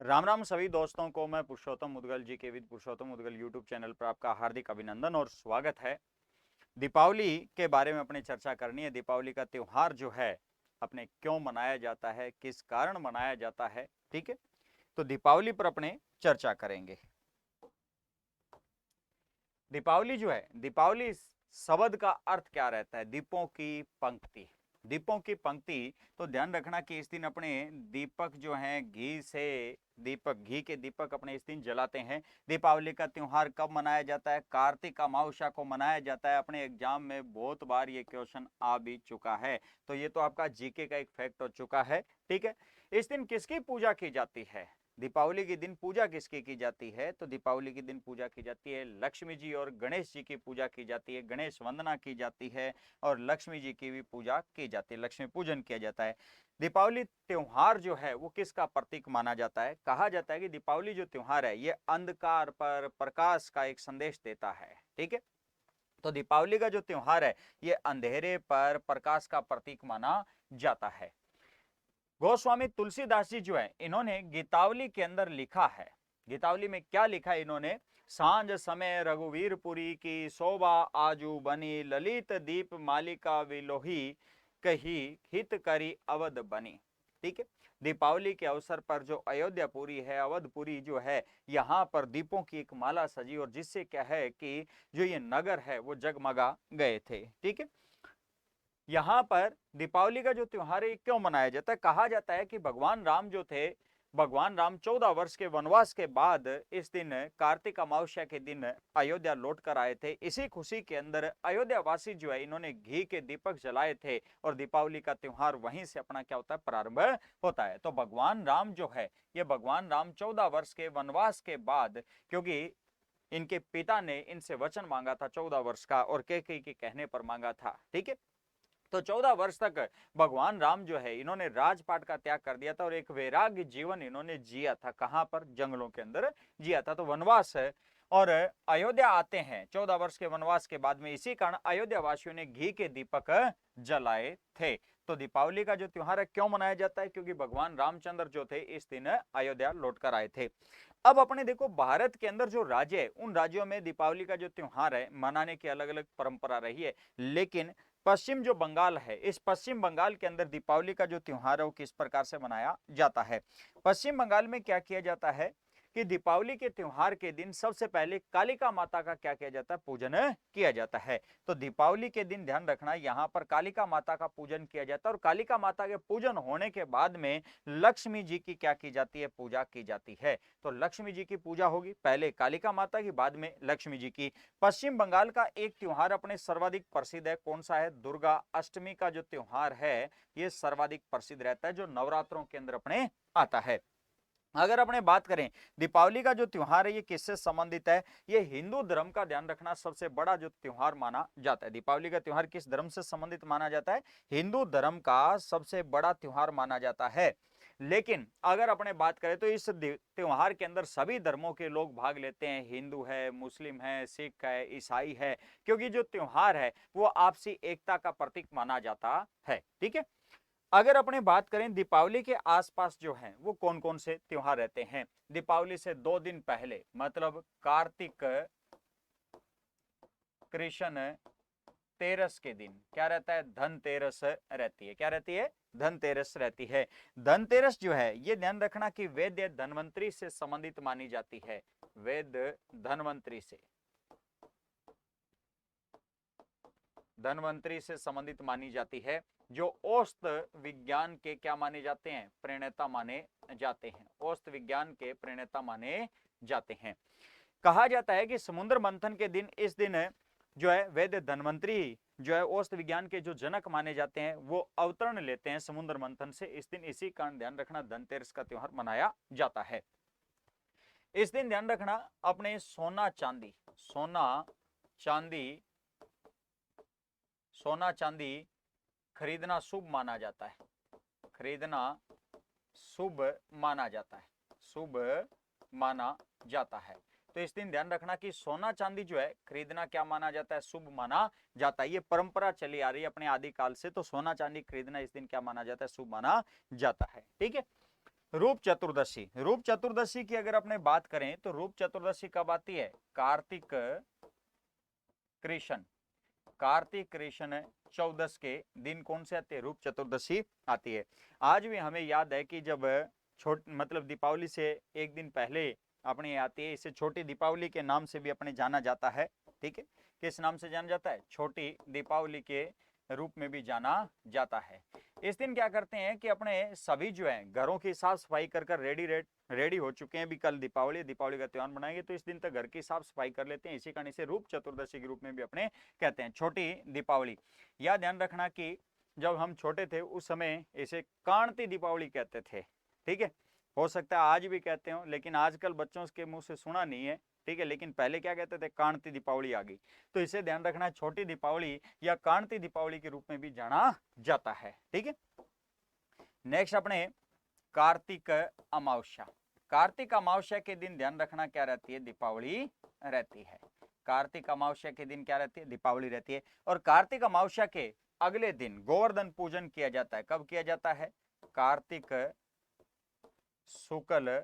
राम राम सभी दोस्तों को मैं पुरुषोत्तम मुदगल जी के with Purushottam Mudgal YouTube channel पर आपका हार्दिक अभिनंदन और स्वागत है। दीपावली के बारे में अपनी चर्चा करनी है। दीपावली का त्योहार जो है अपने क्यों मनाया जाता है, किस कारण मनाया जाता है, ठीक है। तो दीपावली पर अपने चर्चा करेंगे। दीपावली जो है, दीपावली शब्द का अर्थ क्या रहता है? दीपों की पंक्ति। दीपों की पंक्ति, तो ध्यान रखना कि इस दिन अपने दीपक जो हैं घी से, दीपक घी के दीपक अपने इस दिन जलाते हैं। दीपावली का त्योहार कब मनाया जाता है? कार्तिक अमावस्या को मनाया जाता है। अपने एग्जाम में बहुत बार ये क्वेश्चन आ भी चुका है, तो ये तो आपका जीके का एक फैक्ट हो चुका है, ठीक है। इस दिन किसकी पूजा की जाती है? दीपावली के दिन पूजा किसकी की जाती है? तो दीपावली के दिन पूजा की जाती है लक्ष्मी जी और गणेश जी की पूजा की जाती है, गणेश वंदना की जाती है और लक्ष्मी जी की भी पूजा की जाती है, लक्ष्मी पूजन किया जाता है। दीपावली त्योहार जो है वो किसका प्रतीक माना जाता है? कहा जाता है कि दीपावली जो त्योहार है ये अंधकार पर प्रकाश का एक संदेश देता है, ठीक है। तो दीपावली का जो त्योहार है ये अंधेरे पर प्रकाश का प्रतीक माना जाता है। गोस्वामी तुलसीदास जी जो है इन्होंने गीतावली के अंदर लिखा है। गीतावली में क्या लिखा है इन्होंने? सांझ समय रघुवीरपुरी की शोभा आजू बनी, ललित दीप मालिका विलोही, कही हित करी अवध बनी। ठीक है। दीपावली के अवसर पर जो अयोध्यापुरी है, अवधपुरी जो है, यहाँ पर दीपों की एक माला सजी और जिससे क्या है कि जो ये नगर है वो जगमगा गए थे, ठीक है। यहाँ पर दीपावली का जो त्योहार है क्यों मनाया जाता है? कहा जाता है कि भगवान राम जो थे, भगवान राम 14 वर्ष के वनवास के बाद इस दिन कार्तिक अमावस्या के दिन अयोध्या लौट कर आए थे। इसी खुशी के अंदर अयोध्या वासी जो है इन्होंने घी के दीपक जलाए थे और दीपावली का त्योहार वहीं से अपना क्या होता है, प्रारंभ होता है। तो भगवान राम जो है, ये भगवान राम 14 वर्ष के वनवास के बाद, क्योंकि इनके पिता ने इनसे वचन मांगा था 14 वर्ष का और कैकेयी के कहने पर मांगा था, ठीक है। तो 14 वर्ष तक भगवान राम जो है इन्होंने राजपाट का त्याग कर दिया था और एक वैराग्य जीवन इन्होंने जिया था। कहां पर? जंगलों के अंदर जिया था। तो वनवास है और अयोध्या आते हैं 14 वर्ष के वनवास के बाद में। इसी कारण अयोध्या वासियों ने घी के दीपक जलाए थे। तो दीपावली का जो त्योहार है क्यों मनाया जाता है? क्योंकि भगवान रामचंद्र जो थे इस दिन अयोध्या लौटकर आए थे। अब अपने देखो भारत के अंदर जो राज्य है उन राज्यों में दीपावली का जो त्योहार है मनाने की अलग अलग परंपरा रही है, लेकिन पश्चिम जो बंगाल है, इस पश्चिम बंगाल के अंदर दीपावली का जो त्योहार है वो किस प्रकार से मनाया जाता है? पश्चिम बंगाल में क्या किया जाता है कि दीपावली के त्योहार के दिन सबसे पहले कालिका माता का क्या किया जाता है? पूजन किया जाता है। तो दीपावली के दिन ध्यान रखना यहाँ पर कालिका माता का पूजन किया जाता है और कालिका माता के पूजन होने के बाद में लक्ष्मी जी की क्या की जाती है? पूजा की जाती है। तो लक्ष्मी जी की पूजा होगी, पहले कालिका माता की, बाद में लक्ष्मी जी की। पश्चिम बंगाल का एक त्योहार अपने सर्वाधिक प्रसिद्ध है, कौन सा है? दुर्गा अष्टमी का जो त्योहार है ये सर्वाधिक प्रसिद्ध रहता है, जो नवरात्रों के अंदर अपने आता है। अगर अपने बात करें दीपावली का जो त्योहार है ये किससे संबंधित है? ये हिंदू धर्म का, ध्यान रखना, सबसे बड़ा जो त्योहार माना जाता है। दीपावली का त्योहार किस धर्म से संबंधित माना जाता है? हिंदू धर्म का सबसे बड़ा त्योहार माना जाता है। लेकिन अगर अपने बात करें तो इस त्योहार के अंदर सभी धर्मों के लोग भाग लेते हैं। हिंदू है, मुस्लिम है, सिख है, ईसाई है, क्योंकि जो त्योहार है वो आपसी एकता का प्रतीक माना जाता है, ठीक है। अगर अपने बात करें दीपावली के आसपास जो है वो कौन कौन से त्योहार रहते हैं? दीपावली से 2 दिन पहले, मतलब कार्तिक कृष्ण तेरस के दिन क्या रहता है? धनतेरस रहती है। क्या रहती है? धनतेरस रहती है। धनतेरस जो है ये ध्यान रखना कि वेद धनवंतरी से संबंधित मानी जाती है। वेद धनवंतरी से, धनवंतरी से संबंधित मानी जाती है, जो औस्त विज्ञान के क्या माने जाते हैं? प्रणेता माने जाते हैं। औस्त विज्ञान के प्रणेता माने जाते हैं। कहा जाता है कि समुद्र मंथन के दिन, इस दिन जो है वेद धनवंतरी जो है औस्त विज्ञान के जो जनक माने जाते हैं वो अवतरण लेते हैं समुद्र मंथन से इस दिन। इसी कारण ध्यान रखना धनतेरस का त्योहार मनाया जाता है। इस दिन ध्यान रखना अपने सोना चांदी, सोना चांदी, सोना चांदी खरीदना शुभ माना जाता है। खरीदना शुभ माना जाता है, शुभ माना जाता है। तो इस दिन ध्यान रखना कि सोना चांदी जो है खरीदना क्या माना जाता है? शुभ माना जाता है। ये परंपरा चली आ रही है अपने आदिकाल से। तो सोना चांदी खरीदना इस दिन क्या माना जाता है? शुभ माना जाता है, ठीक है। रूप चतुर्दशी। रूप चतुर्दशी की अगर अपने बात करें तो रूप चतुर्दशी कब आती है? कार्तिक कृष्ण, कार्तिक कृष्ण चौदस के दिन कौन से आते हैं? रूप चतुर्दशी आती है। आज भी हमें याद है कि जब मतलब दीपावली से एक दिन पहले अपने आती है, इसे छोटी दीपावली के नाम से भी अपने जाना जाता है। ठीक है, किस नाम से जाना जाता है? छोटी दीपावली के रूप में भी जाना जाता है। इस दिन क्या करते हैं कि अपने सभी जो है घरों की साफ सफाई कर कर रेडी हो चुके हैं, भी कल दीपावली का त्योहार मनाएंगे, तो इस दिन तक घर की साफ सफाई कर लेते हैं। इसी कारण इसे रूप चतुर्दशी के रूप में भी अपने कहते हैं, छोटी दीपावली। यह ध्यान रखना कि जब हम छोटे थे उस समय इसे कांति दीपावली कहते थे। ठीक है, हो सकता है आज भी कहते हो, लेकिन आजकल बच्चों के मुंह से सुना नहीं है। ठीक है, लेकिन पहले क्या कहते थे? कांति दीपावली आ गई। तो इसे ध्यान रखना, छोटी दीपावली या कांति दीपावली के रूप में भी जाना जाता है। ठीक है, नेक्स्ट अपने कार्तिक अमावस्या। कार्तिक अमावस्या के दिन ध्यान रखना क्या रहती है? दीपावली रहती है। कार्तिक अमावस्या के दिन क्या रहती है? दीपावली रहती है। और कार्तिक अमावस्या के अगले दिन गोवर्धन पूजन किया जाता है। कब किया जाता है? कार्तिक शुक्ल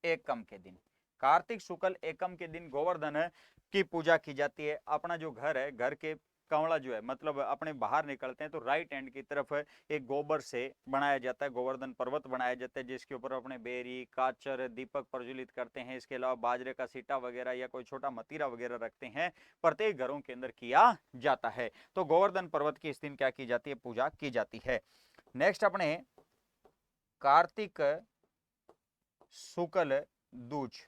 एकम के दिन। कार्तिक शुक्ल एकम के दिन गोवर्धन की पूजा की जाती है। अपना जो घर है, घर के कमला जो है, मतलब अपने बाहर निकलते हैं तो राइट हैंड की तरफ एक गोबर से बनाया जाता है, गोवर्धन पर्वत बनाया जाता है, जिसके ऊपर अपने बेरी, काचर, दीपक प्रज्वलित करते हैं। इसके अलावा बाजरे का सीटा वगैरह या कोई छोटा मतीरा वगैरह रखते हैं। प्रत्येक घरों के अंदर किया जाता है। तो गोवर्धन पर्वत की इस दिन क्या की जाती है? पूजा की जाती है। नेक्स्ट अपने कार्तिक शुक्ल दूज।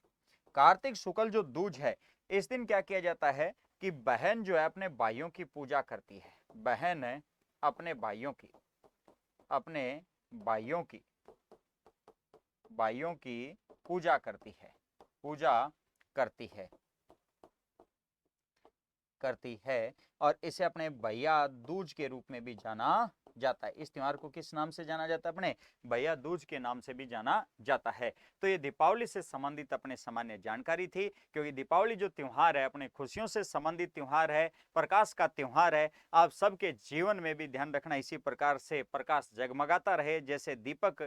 कार्तिक शुक्ल जो दूज है, इस दिन क्या किया जाता है कि बहन जो है अपने भाइयों की पूजा करती है। बहन अपने भाइयों की भाइयों की पूजा करती है, करती है और इसे अपने भैया दूज के रूप में भी जाना जाता है। इस त्योहार को किस नाम से जाना जाता है? अपने भैया दूज के नाम से भी जाना जाता है। तो ये दीपावली से संबंधित अपने सामान्य जानकारी थी, क्योंकि दीपावली जो त्योहार है अपने खुशियों से संबंधित त्योहार है, प्रकाश का त्योहार है। आप सबके जीवन में भी ध्यान रखना, इसी प्रकार से प्रकाश जगमगाता रहे, जैसे दीपक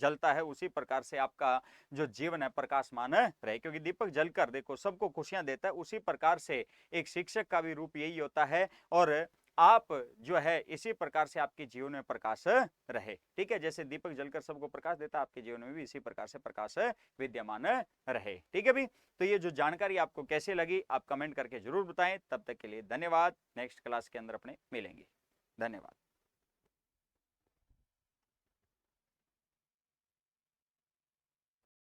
जलता है उसी प्रकार से आपका जो जीवन है प्रकाशमान रहे। क्योंकि दीपक जलकर देखो सबको खुशियां देता है, उसी प्रकार से एक शिक्षक का भी रूप यही होता है। और आप जो है इसी प्रकार से आपके जीवन में प्रकाश रहे। ठीक है, जैसे दीपक जलकर सबको प्रकाश देता है, आपके जीवन में भी इसी प्रकार से प्रकाश विद्यमान रहे। ठीक है भी, तो ये जो जानकारी आपको कैसे लगी आप कमेंट करके जरूर बताएं। तब तक के लिए धन्यवाद। नेक्स्ट क्लास के अंदर अपने मिलेंगे। धन्यवाद।